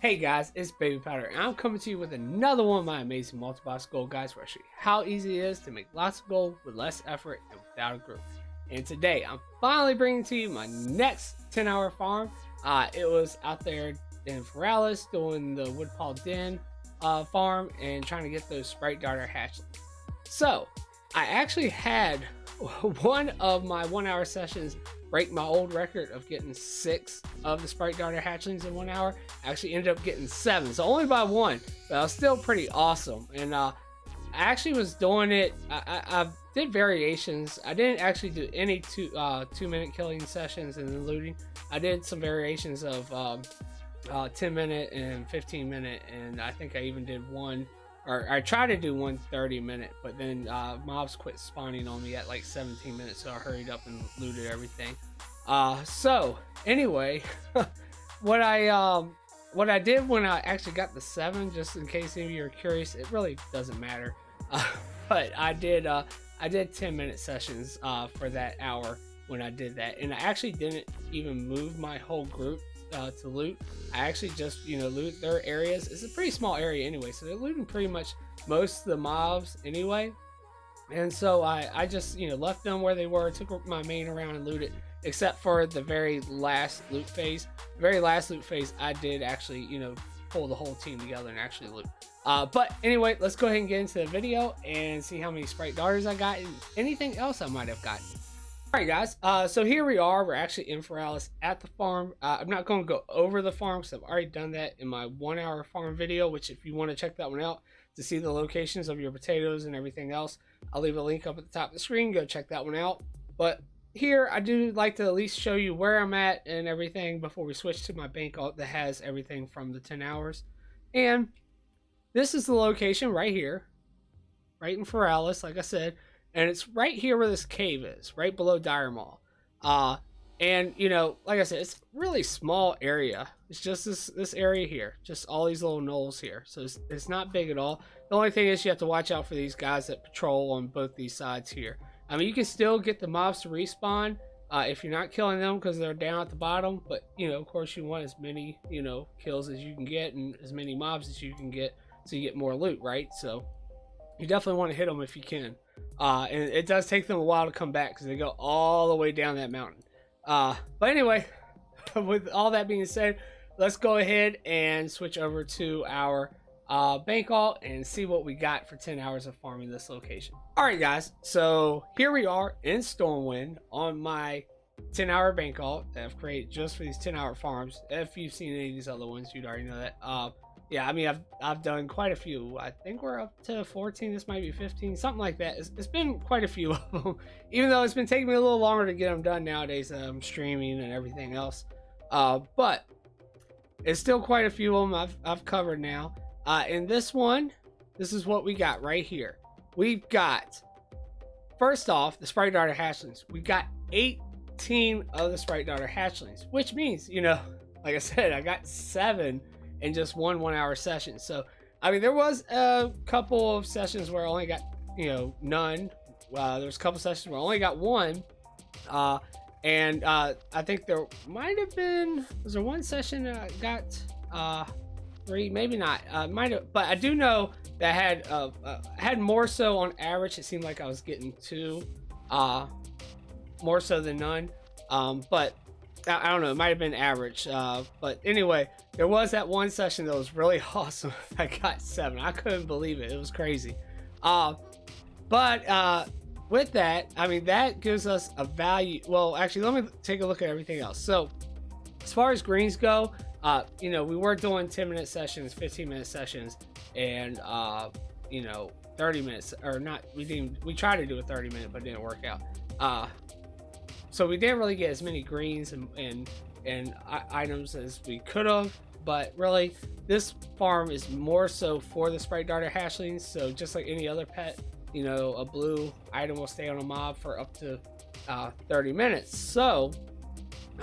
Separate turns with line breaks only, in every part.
Hey guys, it's Babypowder, and I'm coming to you with another one of my amazing multi-box gold guides where I show you how easy it is to make lots of gold with less effort and without a group. And today, I'm finally bringing to you my next 10-hour farm. It was out there in Feralis doing the Woodpaw Den farm and trying to get those Sprite Darter hatchlings. So, I actually had one of my 1 hour sessions break my old record of getting 6 of the Sprite Darter hatchlings in 1 hour. I actually ended up getting 7, so only by 1, but I was still pretty awesome. And I actually was doing it. I did variations. I didn't actually do any 2-minute killing sessions and then looting. I did some variations of 10-minute and 15-minute, and I think I even did one. Or I tried to do 1 30-minute, but then mobs quit spawning on me at like 17 minutes, so I hurried up and looted everything. So anyway, what I did when I actually got the 7, just in case any of you are curious, it really doesn't matter. But I did 10-minute sessions for that hour when I did that, and I actually didn't even move my whole group to loot. I actually just loot their areas. It's a pretty small area anyway, so they're looting pretty much most of the mobs anyway, and so I just left them where they were, took my main around and looted, except for the very last loot phase. The very last loot phase I did actually pull the whole team together and actually loot. But anyway, let's go ahead and get into the video and see how many Sprite Darters I got and anything else I might have gotten. Alright guys, so here we are. We're actually in Feralis at the farm. I'm not going to go over the farm because I've already done that in my 1 hour farm video, which if you want to check that one out to see the locations of your potatoes and everything else, I'll leave a link up at the top of the screen. Go check that one out. But here I do like to at least show you where I'm at and everything before we switch to my bank alt that has everything from the 10 hours. And this is the location right here, right in Feralis, like I said. And it's right here where this cave is, right below Dire Mall. And like I said, it's a really small area. It's just this area here, just all these little knolls here. So it's not big at all. The only thing is you have to watch out for these guys that patrol on both these sides here. I mean, you can still get the mobs to respawn if you're not killing them because they're down at the bottom. But of course, you want as many kills as you can get and as many mobs as you can get, so you get more loot, right? So you definitely want to hit them if you can. And it does take them a while to come back because they go all the way down that mountain. But anyway, with all that being said, let's go ahead and switch over to our bank alt and see what we got for 10 hours of farming this location. Alright guys, so here we are in Stormwind on my 10-hour bank alt that I've created just for these 10-hour farms. If you've seen any of these other ones, you'd already know that. Yeah, I mean, I've done quite a few. I think we're up to 14. This might be 15, something like that. It's been quite a few of them, even though it's been taking me a little longer to get them done nowadays. I'm streaming and everything else, but it's still quite a few of them I've covered now. In this one, this is what we got right here. We've got, first off, the Sprite Darter hatchlings. We've got 18 of the Sprite Darter hatchlings, which means like I said, I got 7 in just one 1 hour session. So I mean, there was a couple of sessions where I only got none. There was a couple sessions where I only got 1, and I think there might have been, was there one session that I got 3, maybe not, might have, but I do know that I had more so on average. It seemed like I was getting 2 more so than none, but I don't know, it might have been average, but anyway, there was that one session that was really awesome. I got 7. I couldn't believe it. It was crazy. But with that, I mean, that gives us a value. Well, actually, let me take a look at everything else. So as far as greens go, we were doing 10-minute sessions, 15-minute sessions, and 30 minutes, or not, we tried to do a 30-minute, but it didn't work out. So we didn't really get as many greens and items as we could have, but really this farm is more so for the Sprite Darter hatchlings. So just like any other pet, a blue item will stay on a mob for up to 30 minutes. So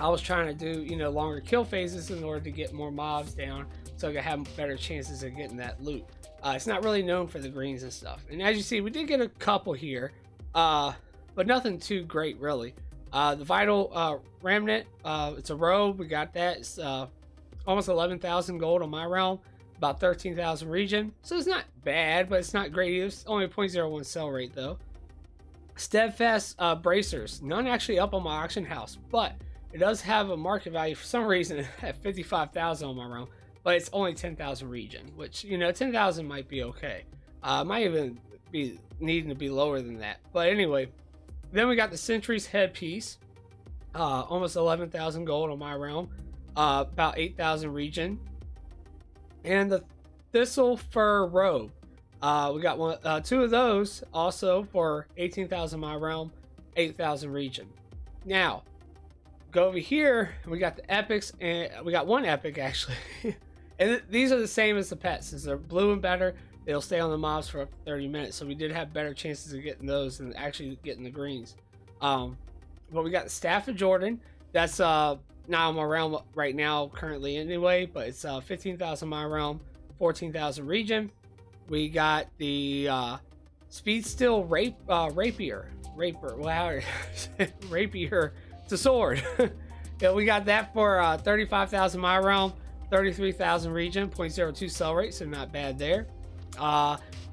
I was trying to do longer kill phases in order to get more mobs down, so I could have better chances of getting that loot. It's not really known for the greens and stuff, and as you see, we did get a couple here, but nothing too great really. The vital remnant, it's a robe. We got that. It's almost 11,000 gold on my realm, about 13,000 region. So it's not bad, but it's not great either. It's only a 0.01 sell rate though. Steadfast bracers, none actually up on my auction house, but it does have a market value for some reason at 55,000 on my realm, but it's only 10,000 region, which, you know, 10,000 might be okay. Might even be needing to be lower than that. But anyway, then we got the Sentry's headpiece, almost 11,000 gold on my realm, about 8,000 region, and the Thistle Fur robe. We got two of those also for 18,000 my realm, 8,000 region. Now, go over here, and we got the epics, and we got one epic actually. And these are the same as the pets. Since they're blue and better, they'll stay on the mobs for up to 30 minutes. So we did have better chances of getting those than actually getting the greens. But we got the Staff of Jordan. That's not on my realm right now currently anyway, but it's 15,000 my realm, 14,000 region. We got the Speed Steel Rapier. Wow, Rapier to sword. Yeah, we got that for 35,000 my realm, 33,000 region, 0.02 sell rate, so not bad there.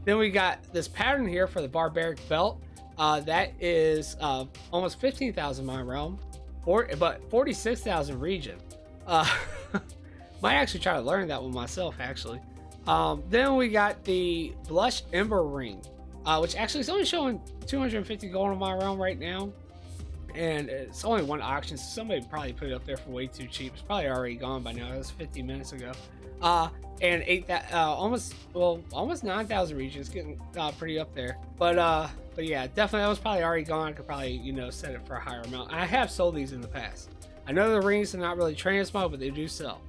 Then we got this pattern here for the Barbaric Belt. That is almost 15,000 my realm, but 46,000 region. Might actually try to learn that one myself, actually. Then we got the Blush Ember Ring, which actually is only showing 250 gold on my realm right now. And it's only one auction, so somebody probably put it up there for way too cheap. It's probably already gone by now. It was 50 minutes ago. And almost 9,000 regions, getting pretty up there. But yeah, definitely that was probably already gone. I could probably, you know, set it for a higher amount. I have sold these in the past. I know the rings are not really transmog, but they do sell.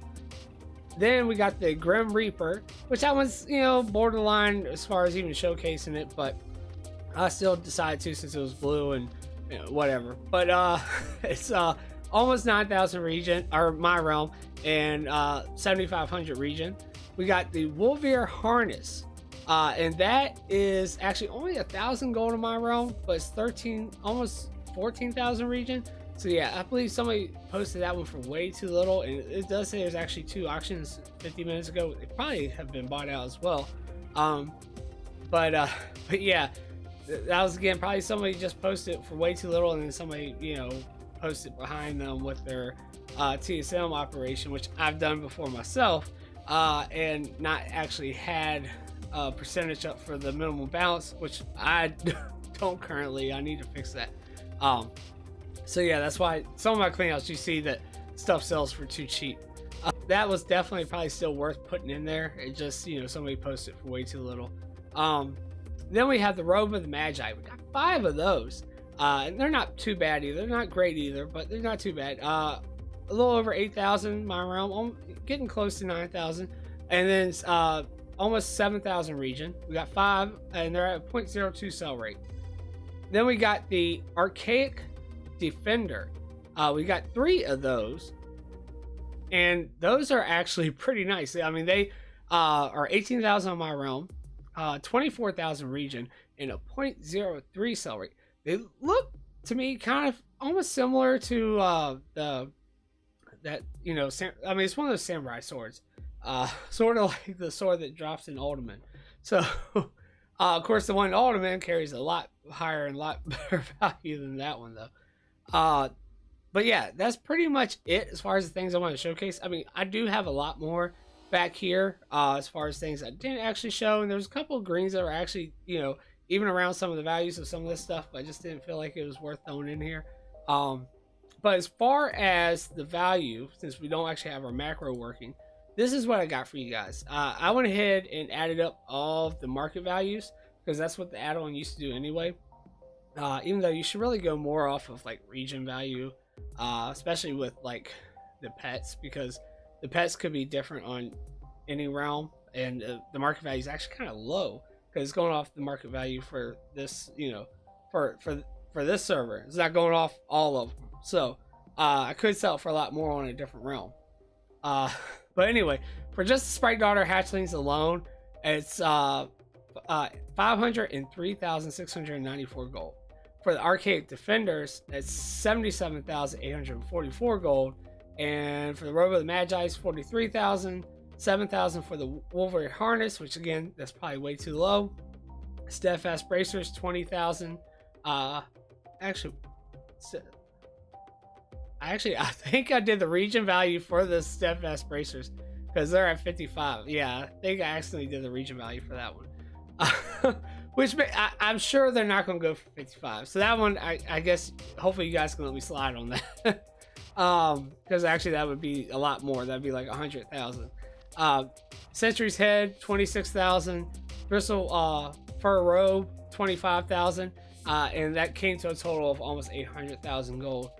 Then we got the Grim Reaper, which that one's, you know, borderline as far as even showcasing it, but I still decided to since it was blue and, you know, whatever. But it's almost 9,000 region, or my realm, and 7,500 region. We got the Wolvier Harness, and that is actually only 1,000 gold in my realm, but it's almost 14,000 region. So yeah, I believe somebody posted that one for way too little, and it does say there's actually 2 auctions 50 minutes ago. They probably have been bought out as well. But yeah, that was again probably somebody just posted it for way too little, and then somebody, you know, posted behind them with their TSM operation, which I've done before myself, and not actually had a percentage up for the minimum balance, which I don't currently. I need to fix that. So yeah, that's why some of my cleanouts you see that stuff sells for too cheap. That was definitely probably still worth putting in there. It just, you know, somebody posted for way too little. Then we have the Robe of the Magi. We got 5 of those. And they're not too bad either. They're not great either, but they're not too bad. A little over 8,000 my realm, getting close to 9,000. And then almost 7,000 region. We got 5, and they're at 0.02 sell rate. Then we got the Archaic Defender. We got 3 of those, and those are actually pretty nice. I mean, they are 18,000 on my realm, 24,000 region, and a 0.03 sell rate. They look to me kind of almost similar to that, you know, I mean, it's one of those samurai swords, sort of like the sword that drops in Ultimate. So of course the one in Ultimate carries a lot higher and a lot better value than that one though. But yeah, that's pretty much it as far as the things I want to showcase. I mean, I do have a lot more back here as far as things I didn't actually show, and there's a couple of greens that are actually, you know, even around some of the values of some of this stuff, but I just didn't feel like it was worth throwing in here. But as far as the value, since we don't actually have our macro working, this is what I got for you guys. I went ahead and added up all of the market values, because that's what the add-on used to do anyway. Even though you should really go more off of like region value, especially with like the pets, because the pets could be different on any realm, and the market value is actually kind of low because it's going off the market value for this, you know, for this server. It's not going off all of them, so I could sell it for a lot more on a different realm. But anyway, for just the Sprite Daughter hatchlings alone, it's 503,694 gold. For the Archaic Defenders, it's 77,844 gold. And for the Robe of the Magi, it's 43,000. 7,000 for the Wolverine harness, which again, that's probably way too low. Steadfast bracers, 20,000. Actually, I think I did the region value for the Steadfast bracers because they're at 55. Yeah, I think I accidentally did the region value for that one. Which I'm sure they're not going to go for 55. So that one, I guess, hopefully you guys can let me slide on that. Because actually that would be a lot more. That'd be like 100,000. Sentry's head, 26,000. Bristle fur robe, 25,000. And that came to a total of almost 800,000 gold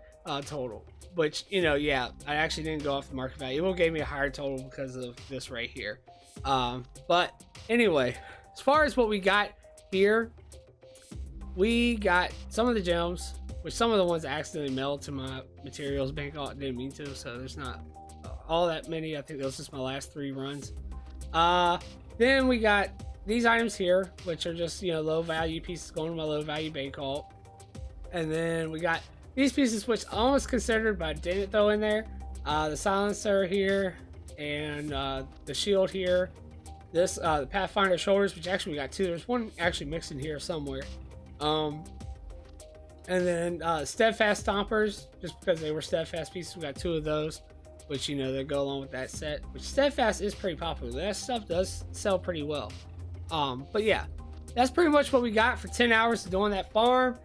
total. Which, you know, yeah, I actually didn't go off the market value. It will give me a higher total because of this right here. But anyway, as far as what we got here, we got some of the gems, which some of the ones accidentally mailed to my materials bank. I didn't mean to, so there's not all that many. I think those are just my last 3 runs. Then we got these items here, which are just, you know, low value pieces going to my low value bank alt. And then we got these pieces, which I almost considered, but I didn't throw in there. The silencer here, and the shield here. This the Pathfinder shoulders, which actually we got 2. There's one actually mixed in here somewhere. And then steadfast stompers, just because they were steadfast pieces, we got 2 of those, which, you know, they go along with that set. Which steadfast is pretty popular. That stuff does sell pretty well. But yeah, that's pretty much what we got for 10 hours doing that farm.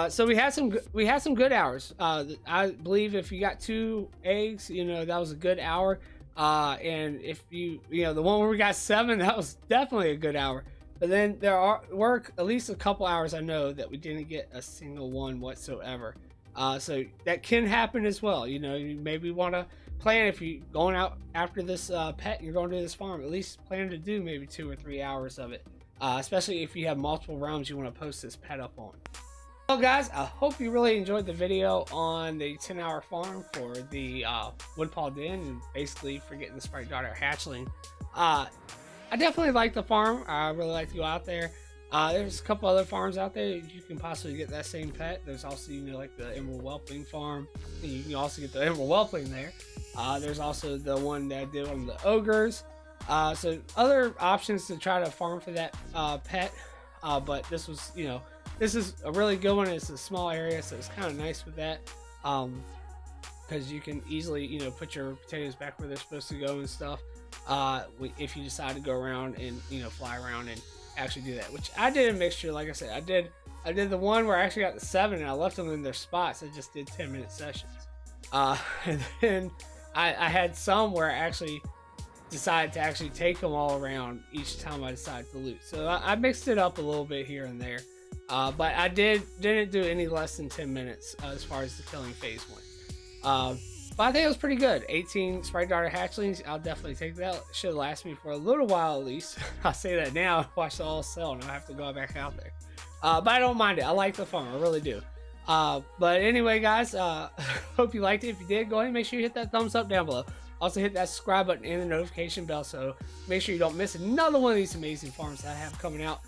So we had some good hours. I believe if you got 2 eggs, you know, that was a good hour. And if you know, the one where we got 7, that was definitely a good hour. But then there were at least a couple hours I know that we didn't get a single one whatsoever. So that can happen as well. You know, you maybe want to plan, if you're going out after this pet, you're going to this farm, at least plan to do maybe 2 or 3 hours of it. Especially if you have multiple realms you want to post this pet up on. Well guys, I hope you really enjoyed the video on the 10-hour farm for the Woodpaw Den, and basically for getting the Sprite Daughter hatchling. I definitely like the farm. I really like to go out there. There's a couple other farms out there you can possibly get that same pet. There's also, you know, like the Emerald Whelpling farm. You can also get the Emerald Whelpling there. There's also the one that I did on the Ogres. So other options to try to farm for that pet. But this was, you know, this is a really good one. It's a small area, so it's kind of nice with that. Because you can easily, you know, put your potatoes back where they're supposed to go and stuff. If you decide to go around and, you know, fly around and actually do that, which I did a mixture. Like I said, I did the one where I actually got the 7 and I left them in their spots. I just did 10-minute sessions. And then I had some where I actually decided to actually take them all around each time I decided to loot. So I mixed it up a little bit here and there. But I didn't do any less than 10 minutes as far as the killing phase went. But I think it was pretty good. 18 Sprite Daughter hatchlings. I'll definitely take that. It should last me for a little while at least. I'll say that now. Watch it all sell and I'll have to go back out there. But I don't mind it. I like the farm. I really do. But anyway, guys, hope you liked it. If you did, go ahead and make sure you hit that thumbs up down below. Also hit that subscribe button and the notification bell, so make sure you don't miss another one of these amazing farms that I have coming out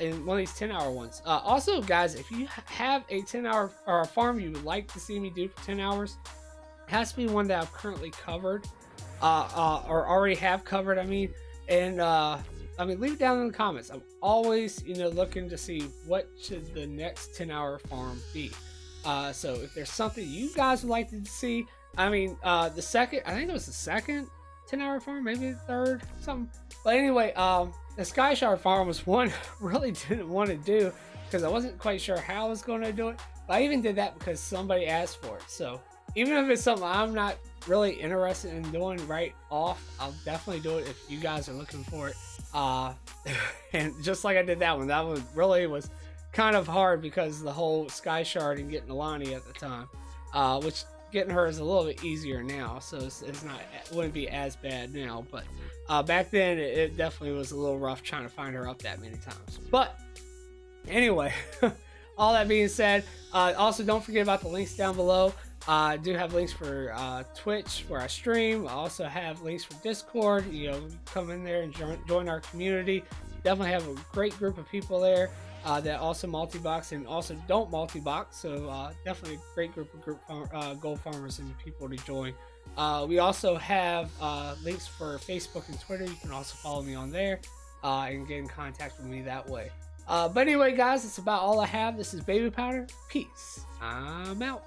in one of these 10-hour ones. Also, guys, if you have a 10-hour or a farm you would like to see me do for 10 hours, it has to be one that I've currently covered or already have covered, I mean. And I mean, leave it down in the comments. I'm always, you know, looking to see what should the next 10-hour farm be. So if there's something you guys would like to see, I mean, the second, I think it was the second 10-hour farm, maybe the third, something. But anyway, the Sky Shard farm was one I really didn't want to do because I wasn't quite sure how I was going to do it. But I even did that because somebody asked for it. So even if it's something I'm not really interested in doing right off, I'll definitely do it if you guys are looking for it. And just like I did that one really was kind of hard because the whole Sky Shard and getting Alani at the time, which getting her is a little bit easier now, so it's not, it wouldn't be as bad now. But back then it definitely was a little rough trying to find her up that many times. But anyway, all that being said, also don't forget about the links down below. I do have links for Twitch where I stream. I also have links for Discord. You know, come in there and join our community. Definitely have a great group of people there that also multi-box and also don't multi-box. So definitely a great group of gold farmers and people to join. We also have links for Facebook and Twitter. You can also follow me on there and get in contact with me that way. But anyway, guys, that's about all I have. This is Baby Powder. Peace. I'm out.